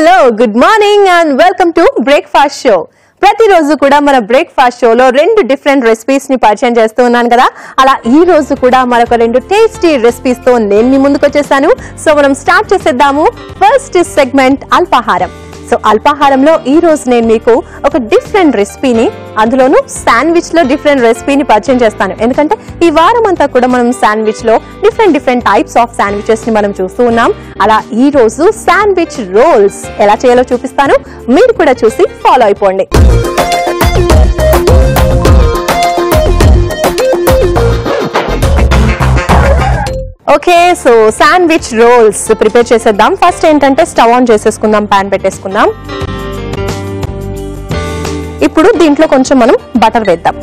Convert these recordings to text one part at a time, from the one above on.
Hello good morning and welcome to breakfast show. ప్రతిరోజు కూడా మన బ్రేక్ఫాస్ట్ షోలో 2 డిఫరెంట్ రెసిపీస్ ని పరిచయం చేస్తూ ఉన్నాను కదా. అలా ఈ రోజు కూడా మరొక 2 టేస్టీ రెసిపీస్ తో నేను మీ ముందుకు వచ్చేసాను. సో మనం స్టార్ట్ చేసేద్దాము. ఫస్ట్ సెగ్మెంట్ అల్పాహారం. సో అల్పాహారంలో ఈ రోజు నేను మీకు ఒక డిఫరెంట్ రెసిపీని, అందులోనూ శాండ్విచ్ లో డిఫరెంట్ రెసిపీని పరిచయం చేస్తాను. ఎందుకంటే ఈ వారం అంతా కూడా మనం శాండ్విచ్ లో డిఫరెంట్ టైప్స్ ఆఫ్ శాండ్విచెస్ ని మనం చూస్తూ ఉన్నాం. అలా ఈ రోజు శాండ్విచ్ రోల్స్ ఎలా చేయాలో చూపిస్తాను. మీరు కూడా చూసి ఫాలో అయిపోండి. Okay, so sandwich rolls prepare చేసేద్దాం. ఫస్ట్ ఏంటంటే స్టవ్ ఆన్ చేసేసుకుందాం, పాన్ పెట్టేసుకుందాం. ఇప్పుడు దీంట్లో కొంచెం మనం బటర్ వేద్దాం.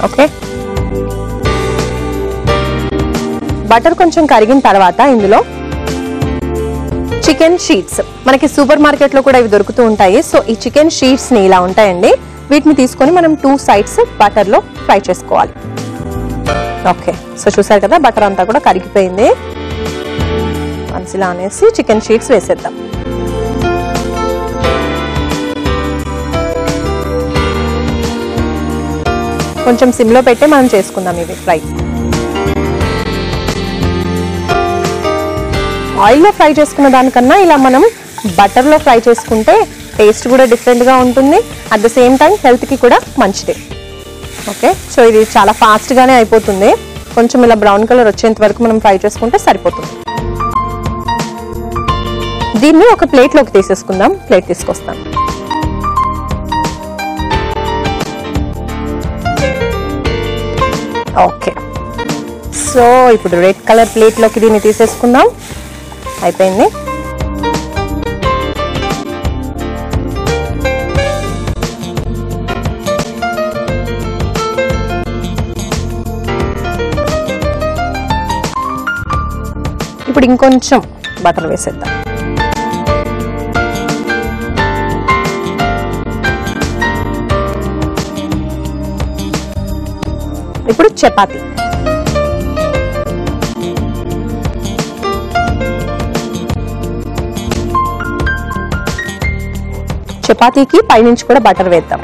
ఓకే, బటర్ కొంచెం కరిగిన తర్వాత ఇందులో చికెన్ షీట్స్, మనకి సూపర్ మార్కెట్ లో కూడా ఇవి దొరుకుతూ ఉంటాయి. సో ఈ చికెన్ షీట్స్ ని ఇలా ఉంటాయండి, వీటిని తీసుకొని మనం 2 సైడ్స్ బటర్ లో ఫ్రై చేసుకోవాలి. ఓకే, సో చూసారు కదా బటర్ అంతా కూడా కరిగిపోయింది. ఇలా అనేసి చికెన్ షీట్స్ వేసేద్దాం. కొంచెం సిమ్ లో పెట్టి మనం చేసుకుందాం ఇవి ఫ్రై. ఆయిల్ లో ఫ్రై చేసుకున్న దానికన్నా ఇలా మనం బటర్ లో ఫ్రై చేసుకుంటే టేస్ట్ కూడా డిఫరెంట్ గా ఉంటుంది. At the same time health కి కూడా మంచిది. ఓకే, సో ఇది చాలా ఫాస్ట్ గానే అయిపోతుంది. కొంచెం ఇలా బ్రౌన్ కలర్ వచ్చేంత వరకు మనం ఫ్రై చేసుకుంటే సరిపోతుంది. దీన్ని ఒక ప్లేట్ లోకి తీసేసుకుందాం. ప్లేట్ తీసుకొస్తాం. ఓకే, సో ఇప్పుడు రెడ్ కలర్ ప్లేట్ లోకి దీన్ని తీసేసుకుందాం. అయిపోయింది. ఇప్పుడు ఇంకొంచెం బటర్ వేసేద్దాం. ఇప్పుడు చపాతీ. చపాతీకి పైనుంచి కూడా బటర్ వేద్దాం.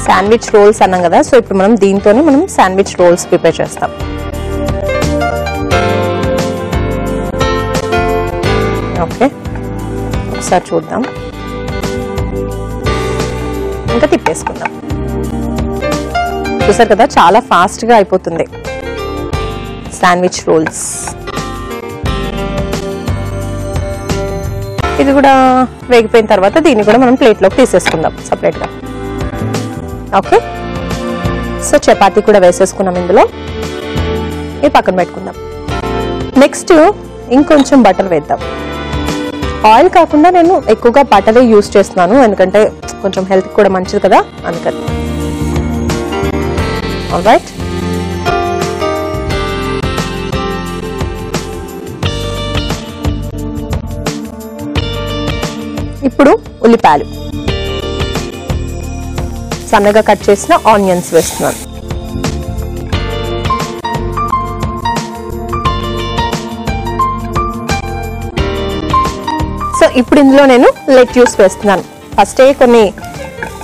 శాండ్విచ్ రోల్స్ అన్నాం కదా, సో ఇప్పుడు మనం దీంతోనే మనం శాండ్విచ్ రోల్స్ ప్రిపేర్ చేస్తాం. ఓకే, ఒకసారి చూద్దాం. ఇంకా తిప్పేసుకుందాం. చూసారు కదా చాలా ఫాస్ట్ గా అయిపోతుంది శాండ్విచ్ రోల్స్. ఇది కూడా వేగిపోయిన తర్వాత దీన్ని కూడా మనం ప్లేట్ లోకి తీసేసుకుందాం సపరేట్ గా. ఓకే, సో చపాతీ కూడా వేసేసుకున్నాం ఇందులో. ఇది పక్కన పెట్టుకుందాం. నెక్స్ట్ ఇంకొంచెం బటర్ వేద్దాం. ఆయిల్ కాకుండా నేను ఎక్కువగా బటరే యూజ్ చేస్తున్నాను, ఎందుకంటే కొంచెం హెల్త్ కూడా మంచిది కదా అందుకని. ఆల్రైట్, ఇప్పుడు ఉల్లిపాయలు, సన్నగా కట్ చేసిన ఆనియన్స్ వేస్తున్నాను. సో ఇప్పుడు ఇందులో నేను లెట్యూస్ వేస్తున్నాను. ఫస్టే కొన్ని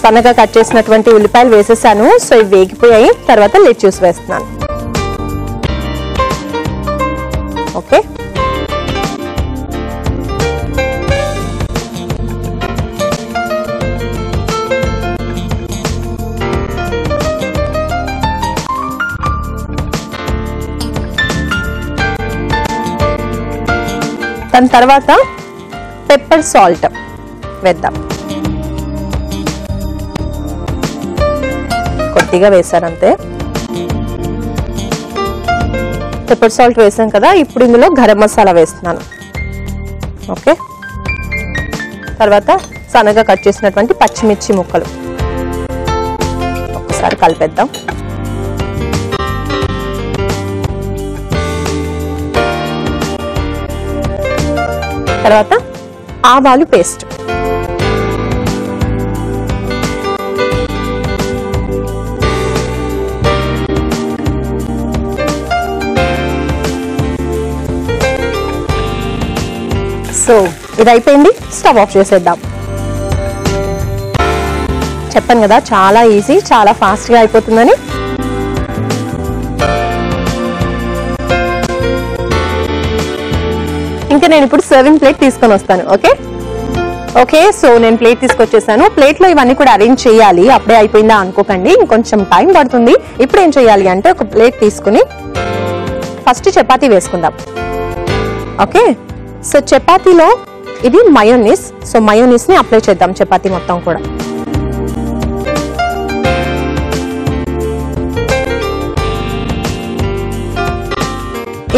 సన్నగా కట్ చేసినటువంటి ఉల్లిపాయలు వేసేసాను. సో ఇవి వేగిపోయాయి. తర్వాత లెట్యూస్ వేస్తున్నాను. ఓకే, దాని తర్వాత పెప్పర్ సాల్ట్ వేద్దాం. కొద్దిగా వేసానంతే. పెప్పర్ సాల్ట్ వేసాం కదా, ఇప్పుడు ఇందులో గరం మసాలా వేస్తున్నాను. ఓకే, తర్వాత సన్నగా కట్ చేసినటువంటి పచ్చిమిర్చి ముక్కలు ఒకసారి కలిపేద్దాం. తర్వాత ఆవాలు పేస్ట్, సో ఇది అయిపోయింది, స్టవ్ ఆఫ్ చేసేద్దాం. చెప్పాను కదా చాలా ఈజీ, చాలా ఫాస్ట్గా అయిపోతుందని. ఇంకా నేను ఇప్పుడు సర్వింగ్ ప్లేట్ తీసుకొని వస్తాను. ఓకే, సో నేను ప్లేట్ తీసుకొచ్చేసాను. ప్లేట్లో ఇవన్నీ కూడా అరేంజ్ చేయాలి, అప్పుడే అయిపోయిందా అనుకోకండి, ఇంకొంచెం టైం పడుతుంది. ఇప్పుడు ఏం చేయాలి అంటే ఒక ప్లేట్ తీసుకుని ఫస్ట్ చపాతీ వేసుకుందాం. ఓకే, సో చపాతీలో ఇది మయోనీస్, సో మయోనీస్ ని అప్లై చేద్దాం చపాతీ మొత్తం కూడా.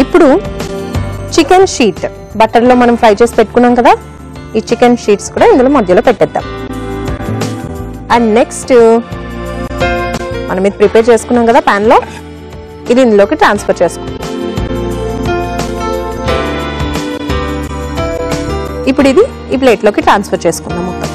ఇప్పుడు చికెన్ షీట్ బటర్లో మనం ఫ్రై చేసి పెట్టుకున్నాం కదా, ఈ చికెన్ షీట్స్ కూడా ఇందులో మధ్యలో పెట్టేద్దాం. అండ్ నెక్స్ట్ మనం ఇది ప్రిపేర్ చేసుకున్నాం కదా ప్యాన్ లో, ఇది ఇందులోకి ట్రాన్స్ఫర్ చేసుకుందాం. ఇప్పుడు ఇది ఈ ప్లేట్ లోకి ట్రాన్స్ఫర్ చేసుకుందాం మొత్తం.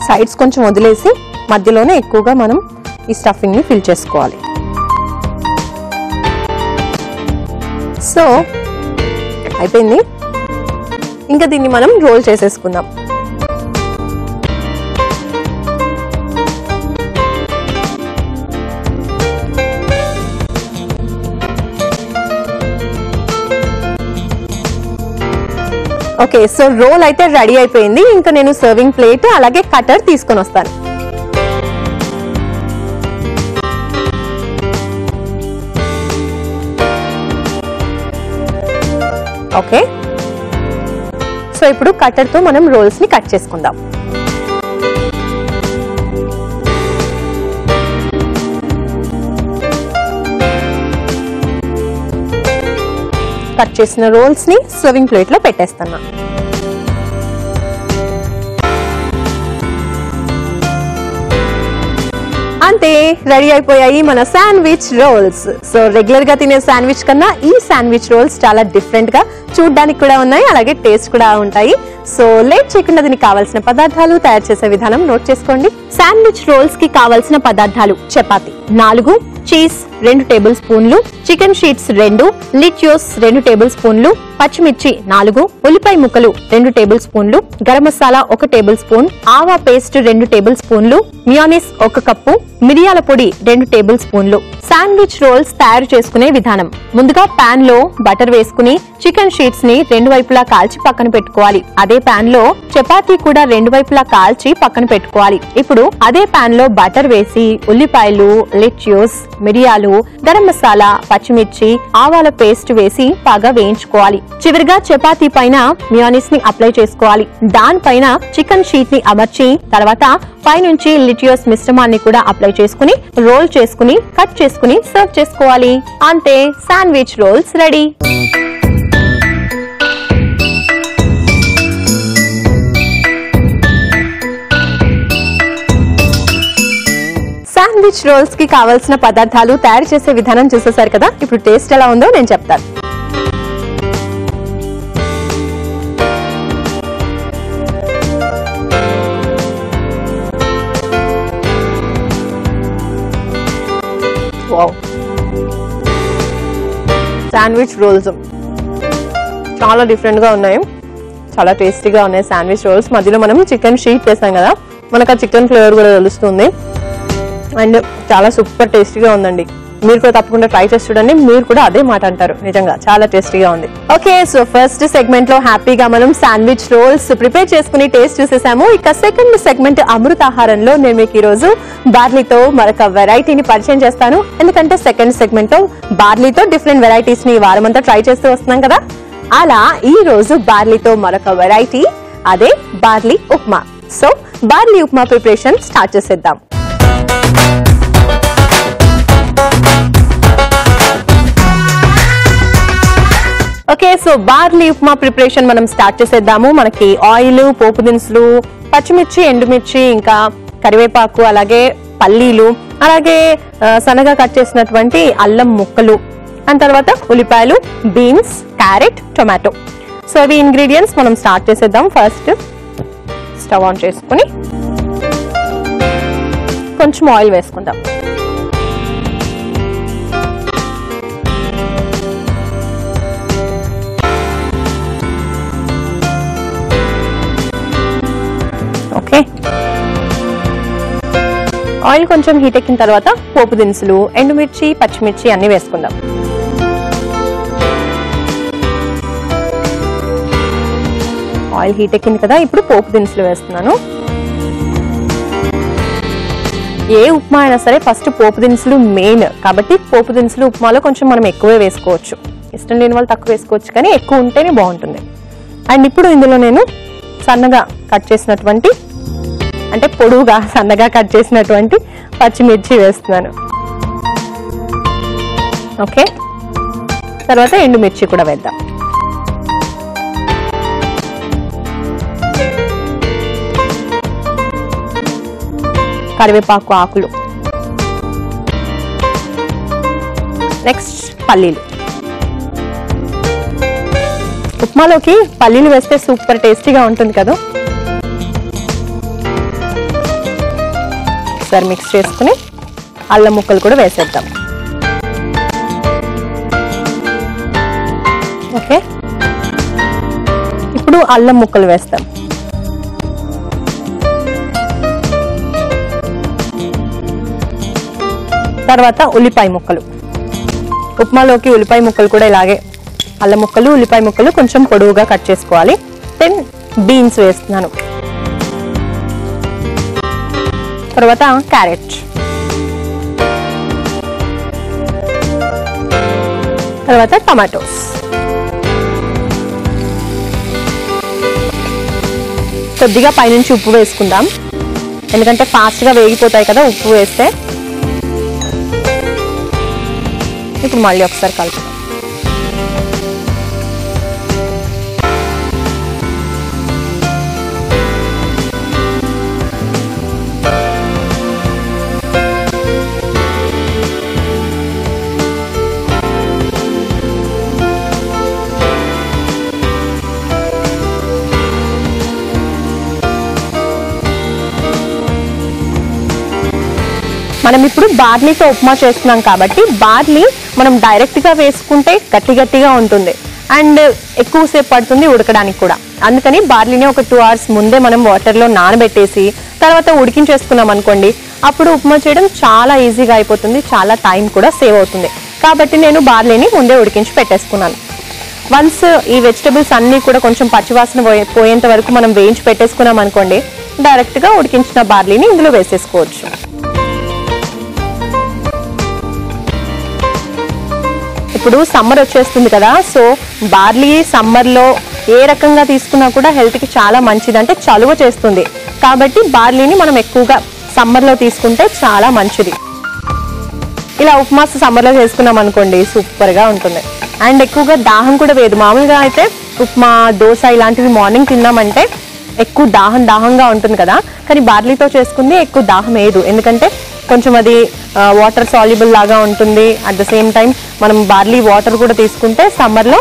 సైడ్స్ కొంచెం వదిలేసి మధ్యలోనే ఎక్కువగా మనం ఈ స్టఫింగ్ ని ఫిల్ చేసుకోవాలి. సో అయిపోయింది, ఇంకా దీన్ని మనం రోల్ చేసేసుకుందాం. ఓకే, సో రోల్ అయితే రెడీ అయిపోయింది. ఇంకా నేను సర్వింగ్ ప్లేట్ అలాగే కటర్ తీసుకొని వస్తాను. ఓకే, సో ఇప్పుడు కటర్ తో మనం రోల్స్ ని కట్ చేసుకుందాం. కట్ చేసిన రోల్స్ ని సర్వింగ్ ప్లేట్ లో పెట్టేస్తున్నా. అంతే, రెడీ అయిపోయాయి మన శాండ్విచ్ రోల్స్. సో రెగ్యులర్ గా తినే శాండ్విచ్ కన్నా ఈ శాండ్విచ్ రోల్స్ చాలా డిఫరెంట్ గా చూడడానికి కూడా ఉన్నాయి, అలాగే టేస్ట్ కూడా ఉంటాయి. సో లేట్ చేయకుండా దీనికి కావాల్సిన పదార్థాలు, తయారు చేసే విధానం నోట్ చేసుకోండి. శాండ్విచ్ రోల్స్ కి కావాల్సిన పదార్థాలు: చపాతీ 4, చీజ్ 2 టేబుల్ స్పూన్లు, చికెన్ షీట్స్ 2, లిట్యోస్ 2 టేబుల్ స్పూన్లు, పచ్చిమిర్చి 4, ఉల్లిపాయ ముక్కలు 2 టేబుల్ స్పూన్లు, గరం మసాలా 1 టేబుల్ స్పూన్, ఆవా పేస్ట్ 2 టేబుల్ స్పూన్లు, మియోనీస్ 1 కప్పు, మిరియాల పొడి 2 టేబుల్ స్పూన్లు. శాండ్విచ్ రోల్స్ తయారు చేసుకునే విధానం: ముందుగా పాన్ లో బటర్ వేసుకుని చికెన్ షీట్స్ ని 2 వైపులా కాల్చి పక్కన పెట్టుకోవాలి. అదే పాన్ లో చపాతీ కూడా 2 వైపులా కాల్చి పక్కన పెట్టుకోవాలి. ఇప్పుడు అదే పాన్ లో బటర్ వేసి ఉల్లిపాయలు, లిట్యూస్, మిరియాలు, గరం మసాలా, పచ్చిమిర్చి, ఆవాల పేస్ట్ వేసి బాగా వేయించుకోవాలి. చివరిగా చపాతీ పైన మియోనీస్ ని అప్లై చేసుకోవాలి. దానిపైన చికెన్ షీట్ ని అమర్చి తర్వాత పైనుంచి లిట్యూస్ మిశ్రమాన్ని కూడా అప్లై చేసుకుని రోల్ చేసుకుని కట్ చేసుకుని సర్వ్ చేసుకోవాలి. అంతే, sandwich rolls ready. Sandwich rolls కి కావాల్సిన పదార్థాలు, తయారు చేసే విధానం చూసేశారు కదా. ఇప్పుడు టేస్ట్ ఎలా ఉందో నేను చెప్తాను. వావ్, శాండ్విచ్ రోల్స్ చాలా డిఫరెంట్ గా ఉన్నాయి, చాలా టేస్టీగా ఉన్నాయి శాండ్విచ్ రోల్స్. మధ్యలో మనం చికెన్ షీట్ చేసాం కదా, మనకు ఆ చికెన్ ఫ్లేవర్ కూడా తెలుస్తుంది. అండ్ చాలా సూపర్ టేస్టీగా ఉందండి. మీరు కూడా తప్పకుండా ట్రై చేసి చూడండి, మీరు కూడా అదే మాట అంటారు. నిజంగా చాలా టేస్టీగా ఉంది. ఓకే, సో ఫస్ట్ సెగ్మెంట్ లో హ్యాపీగా మనం శాండ్విచ్ రోల్స్ ప్రిపేర్ చేసుకుని టేస్ట్ చూసేసాము. ఇక సెకండ్ సెగ్మెంట్ అమృతాహారంలో నేను మీకు ఈ రోజు బార్లీతో మరొక వెరైటీని పరిచయం చేస్తాను. ఎందుకంటే సెకండ్ సెగ్మెంట్ లో బార్లీతో డిఫరెంట్ వెరైటీస్ ని ఈ వారం అంతా ట్రై చేస్తూ వస్తున్నాం కదా. అలా ఈ రోజు బార్లీతో మరొక వెరైటీ, అదే barley upma. So barley upma preparation start చేసేద్దాం. Okay, so barley upma preparation మనం స్టార్ట్ చేసేద్దాము. మనకి ఆయిల్, పోపు దినుసులు, పచ్చిమిర్చి, ఎండుమిర్చి, ఇంకా కరివేపాకు, అలాగే పల్లీలు, అలాగే సన్నగా కట్ చేసినటువంటి అల్లం ముక్కలు, అండ్ తర్వాత ఉల్లిపాయలు, బీన్స్, క్యారెట్, టొమాటో. సో ఇవి ఇంగ్రీడియంట్స్. మనం స్టార్ట్ చేసేద్దాం. ఫస్ట్ స్టవ్ ఆన్ చేసుకుని కొంచెం ఆయిల్ వేసుకుందాం. ఓకే, ఆయిల్ కొంచెం హీట్ ఎక్కిన తర్వాత పోపు దినుసులు, ఎండుమిర్చి, పచ్చిమిర్చి అన్ని వేసుకుందాం. ఆయిల్ హీట్ ఎక్కింది కదా, ఇప్పుడు పోపు దినుసులు వేస్తున్నాను. ఏ ఉప్మా అయినా సరే ఫస్ట్ పోపు దినుసులు మెయిన్ కాబట్టి పోపు దినుసులు ఉప్మాలో కొంచెం మనం ఎక్కువే వేసుకోవచ్చు. ఇష్టం లేని వాళ్ళు తక్కువ వేసుకోవచ్చు, కానీ ఎక్కువ ఉంటేనే బాగుంటుంది. అండ్ ఇప్పుడు ఇందులో నేను సన్నగా కట్ చేసినటువంటి, అంటే పొడువుగా సన్నగా కట్ చేసినటువంటి పచ్చిమిర్చి వేస్తున్నాను. ఓకే, తర్వాత ఎండుమిర్చి కూడా వేద్దాం. కరివేపాకు ఆకులు, నెక్స్ట్ పల్లీలు. ఉప్మాలోకి పల్లీలు వేస్తే సూపర్ టేస్టీగా ఉంటుంది కదా. ఒకసారి మిక్స్ చేసుకుని అల్లం ముక్కలు కూడా వేసేద్దాం. ఓకే, ఇప్పుడు అల్లం ముక్కలు వేస్తాం. తర్వాత ఉల్లిపాయ ముక్కలు. ఉప్మాలోకి ఉల్లిపాయ ముక్కలు కూడా ఇలాగే అల్లం ముక్కలు, ఉల్లిపాయ ముక్కలు కొంచెం పొడవుగా కట్ చేసుకోవాలి. దెన్ బీన్స్ వేస్తున్నాను. తర్వాత క్యారెట్, తర్వాత టమాటోస్, కొద్దిగా పైనుంచి ఉప్పు వేసుకుందాం, ఎందుకంటే ఫాస్ట్గా వేగిపోతాయి కదా ఉప్పు వేస్తే. ఇప్పుడు మళ్ళీ ఒకసారి కలుపుతాం. మనం ఇప్పుడు బార్లీతో ఉప్మా చేస్తున్నాం కాబట్టి బార్లీ మనం డైరెక్ట్ గా వేసుకుంటే గట్టి గట్టిగా ఉంటుంది అండ్ ఎక్కువసేపు పడుతుంది ఉడకడానికి కూడా. అందుకని బార్లీని ఒక 2 hours ముందే మనం వాటర్లో నానబెట్టేసి తర్వాత ఉడికించేసుకున్నాం అనుకోండి, అప్పుడు ఉప్మా చేయడం చాలా ఈజీగా అయిపోతుంది, చాలా టైం కూడా సేవ్ అవుతుంది. కాబట్టి నేను బార్లీని ముందే ఉడికించి పెట్టేసుకున్నాను. వన్స్ ఈ వెజిటబుల్స్ అన్నీ కూడా కొంచెం పచ్చివాసన పోయేంత వరకు మనం వేయించి పెట్టేసుకున్నాం అనుకోండి, డైరెక్ట్ గా ఉడికించిన బార్లీని ఇందులో వేసేసుకోవచ్చు. ఇప్పుడు సమ్మర్ వచ్చేస్తుంది కదా, సో బార్లీ సమ్మర్లో ఏ రకంగా తీసుకున్నా కూడా హెల్త్కి చాలా మంచిది, అంటే చలువ చేస్తుంది. కాబట్టి బార్లీని మనం ఎక్కువగా సమ్మర్లో తీసుకుంటే చాలా మంచిది. ఇలా ఉప్మా సమ్మర్లో చేసుకున్నాం అనుకోండి సూపర్గా ఉంటుంది అండ్ ఎక్కువగా దాహం కూడా వేయదు. మామూలుగా అయితే ఉప్మా, దోశ ఇలాంటివి మార్నింగ్ తిన్నామంటే ఎక్కువ దాహంగా ఉంటుంది కదా, కానీ బార్లీతో చేసుకుంది ఎక్కువ దాహం వేయదు, ఎందుకంటే కొంచెం అది వాటర్ సాల్యుబుల్ లాగా ఉంటుంది. అట్ ద సేమ్ టైం మనం బార్లీ వాటర్ కూడా తీసుకుంటే సమ్మర్లో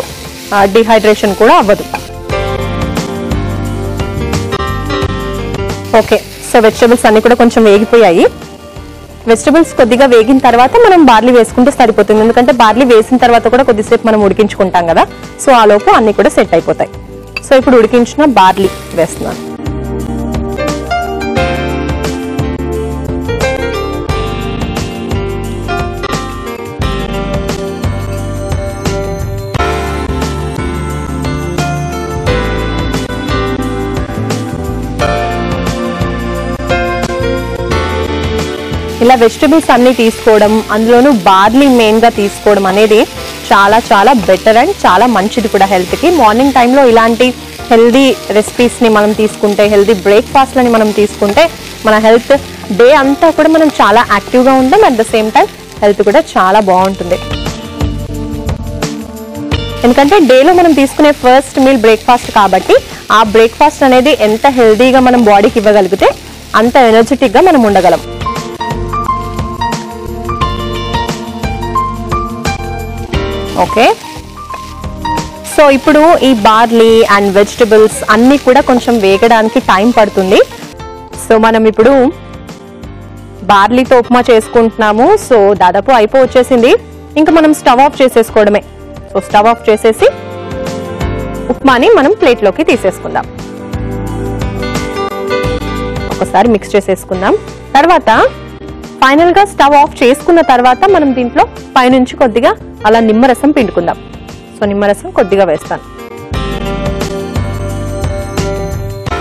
డిహైడ్రేషన్ కూడా అవ్వదు. ఓకే, సో వెజిటబుల్స్ అన్ని కూడా కొంచెం వేగిపోయాయి. వెజిటబుల్స్ కొద్దిగా వేగిన తర్వాత మనం బార్లీ వేసుకుంటే సరిపోతుంది, ఎందుకంటే బార్లీ వేసిన తర్వాత కూడా కొద్దిసేపు మనం ఉడికించుకుంటాం కదా, సో ఆ లోపు అన్ని కూడా సెట్ అయిపోతాయి. సో ఇప్పుడు ఉడికించిన బార్లీ వేస్తున్నాను. ఇలా వెజిటబుల్స్ అన్ని తీసుకోవడం, అందులోనూ బార్లీ మెయిన్గా తీసుకోవడం అనేది చాలా చాలా బెటర్ అండ్ చాలా మంచిది కూడా హెల్త్కి. మార్నింగ్ టైంలో ఇలాంటి హెల్దీ రెసిపీస్ని మనం తీసుకుంటే, హెల్దీ బ్రేక్ఫాస్ట్లని మనం తీసుకుంటే మన హెల్త్ డే అంతా కూడా మనం చాలా యాక్టివ్గా ఉంటాం, at the same time health కూడా చాలా బాగుంటుంది. ఎందుకంటే డేలో మనం తీసుకునే ఫస్ట్ మీల్ బ్రేక్ఫాస్ట్ కాబట్టి ఆ బ్రేక్ఫాస్ట్ అనేది ఎంత హెల్దీగా మనం బాడీకి ఇవ్వగలిగితే అంత ఎనర్జెటిక్గా మనం ఉండగలం. ఓకే, సో ఇప్పుడు ఈ బార్లీ అండ్ వెజిటబుల్స్ అన్నీ కూడా కొంచెం వేగడానికి టైం పడుతుంది. సో మనం ఇప్పుడు బార్లీతో ఉప్మా చేసుకుంటున్నాము. సో దాదాపు వచ్చేసింది. ఇంకా మనం స్టవ్ ఆఫ్ చేసేసుకోవడమే. సో స్టవ్ ఆఫ్ చేసేసి ఉప్మాని మనం ప్లేట్లోకి తీసేసుకుందాం. ఒకసారి మిక్స్ చేసేసుకుందాం. తర్వాత ఫైనల్ గా స్టవ్ ఆఫ్ చేసుకున్న తర్వాత మనం దీంట్లో పైనుంచి కొద్దిగా అలా నిమ్మరసం పిండుకుందాం. సో నిమ్మరసం కొద్దిగా వేస్తాను,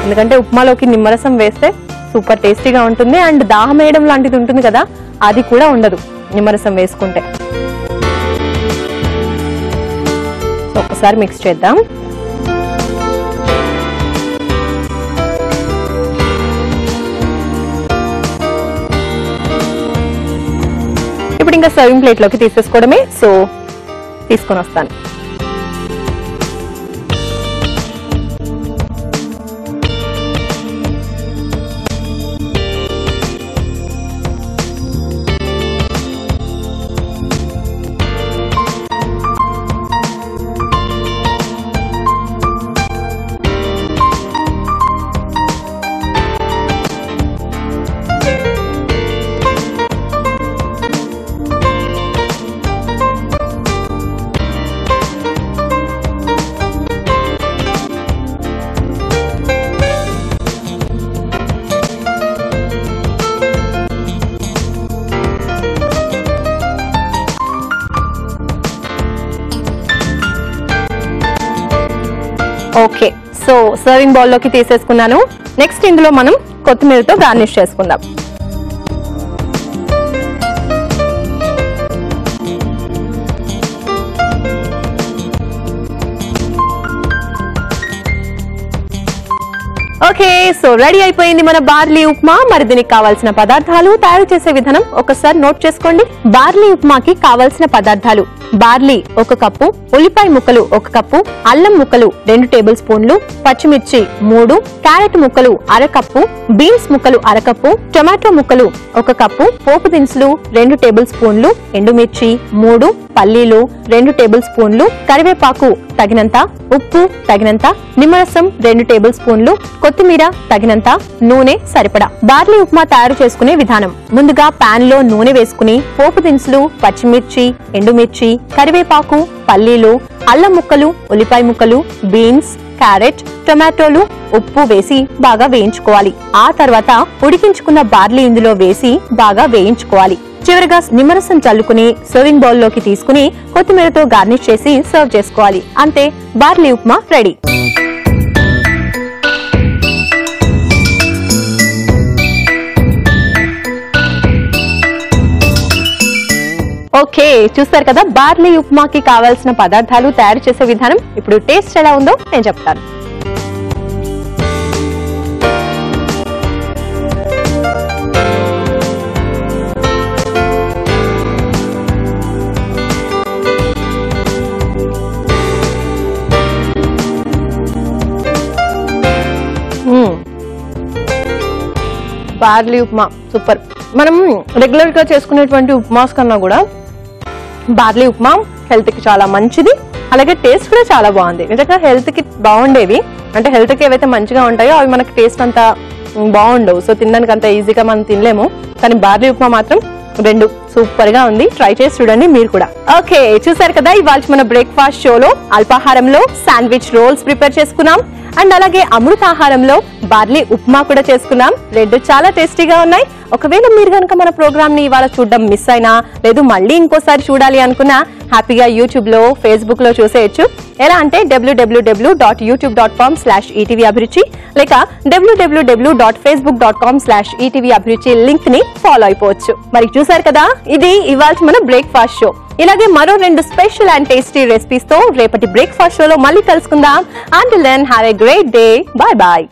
ఎందుకంటే ఉప్మాలోకి నిమ్మరసం వేస్తే సూపర్ టేస్టీగా ఉంటుంది. అండ్ దాహం వేయడం లాంటిది ఉంటుంది కదా, అది కూడా ఉండదు నిమ్మరసం వేసుకుంటే. సో ఒకసారి మిక్స్ చేద్దాం. ఇప్పుడు ఇంకా సర్వింగ్ ప్లేట్ లోకి తీసేసుకోవడమే. సో తీసుకొని వస్తాను. ఓకే, సో సర్వింగ్ బౌల్ లోకి తీసేసుకున్నాను. నెక్స్ట్ ఇందులో మనం కొత్తిమీరతో గార్నిష్ చేసుకుందాం. ఓకే, సో రెడీ అయిపోయింది మన బార్లీ ఉప్మా. మరి దీనికి కావాల్సిన పదార్థాలు, తయారు చేసే విధానం ఒకసారి నోట్ చేసుకోండి. బార్లీ ఉప్మాకి కావాల్సిన పదార్థాలు: బార్లీ 1 కప్పు, ఉల్లిపాయ ముక్కలు 1 కప్పు, అల్లం ముక్కలు 2 టేబుల్ స్పూన్లు, పచ్చిమిర్చి 3, క్యారెట్ ముక్కలు 1/2 కప్పు, బీన్స్ ముక్కలు 1/2 కప్పు, టొమాటో ముక్కలు 1 కప్పు, పోపు దినుసులు 2 టేబుల్ స్పూన్లు, ఎండుమిర్చి 3, పల్లీలు 2 టేబుల్ స్పూన్లు, కరివేపాకు తగినంత, ఉప్పు తగినంత, నిమ్మరసం 2 టేబుల్ స్పూన్లు, కొత్తిమీర తగినంత, నూనె సరిపడా. బార్లీ ఉప్మా తయారు చేసుకునే విధానం: ముందుగా పాన్ లో నూనె వేసుకుని పోపు దినుసులు, పచ్చిమిర్చి, ఎండుమిర్చి, కరివేపాకు, పల్లీలు, అల్లం ముక్కలు, ఉల్లిపాయ ముక్కలు, బీన్స్, క్యారెట్, టొమాటోలు, ఉప్పు వేసి బాగా వేయించుకోవాలి. ఆ తర్వాత ఉడికించుకున్న బార్లీ ఇందులో వేసి బాగా వేయించుకోవాలి. చివరిగా నిమ్మరసం చల్లుకుని సర్వింగ్ బౌల్ లోకి తీసుకుని కొత్తిమీరతో గార్నిష్ చేసి సర్వ్ చేసుకోవాలి. అంతే, బార్లీ ఉప్మా రెడీ. ఓకే, చూస్తారు కదా బార్లీ ఉప్మాకి కావాల్సిన పదార్థాలు, తయారు చేసే విధానం. ఇప్పుడు టేస్ట్ ఎలా ఉందో నేను చెప్తాను. Barley upma super. మనం రెగ్యులర్ గా చేసుకునేటువంటి ఉప్మాస్ కన్నా కూడా బార్లీ ఉప్మా హెల్త్ కి చాలా మంచిది. అలాగే టేస్ట్ కూడా చాలా బాగుంది. నిజంగా హెల్త్ కి బాగుండేవి అంటే హెల్త్ కి ఏవైతే మంచిగా ఉంటాయో అవి మనకి టేస్ట్ అంతా బాగుండవు. సో తినడానికి అంత ఈజీగా మనం తినలేము. కానీ బార్లీ ఉప్మా మాత్రం 2 సూపర్ గా ఉంది. ట్రై చేసి చూడండి మీరు కూడా. ఓకే, చూసారు కదా ఇవాళ మన బ్రేక్ఫాస్ట్ షోలో అల్పాహారంలో శాండ్విచ్ రోల్స్ ప్రిపేర్ చేసుకున్నాం. అండ్ అలాగే అమృతాహారంలో బార్లీ ఉప్మా కూడా చేసుకున్నాం. 2 చాలా టేస్టీగా ఉన్నాయి. ఒకవేళ మీరు కనుక మన ప్రోగ్రామ్ ని ఇవాళ చూడడం మిస్ అయినా, లేదు మళ్ళీ ఇంకోసారి చూడాలి అనుకున్నా, హ్యాపీగా యూట్యూబ్ లో, ఫేస్బుక్ లో చూసేయచ్చు. ఎలా అంటే www.youtube.com/etvabhiruchi లేక www.facebook.com/etvabhiruchi లింక్ ని ఫాలో అయిపోవచ్చు. మరి చూసారు కదా, ఇది ఇవాళ మన బ్రేక్ఫాస్ట్ షో. ఇలాగే మరో 2 స్పెషల్ అండ్ టేస్టీ రెసిపీస్ తో రేపటి బ్రేక్ఫాస్ట్ షోలో మళ్ళీ కలుసుకుందాం. Until then, have a great day. Bye bye.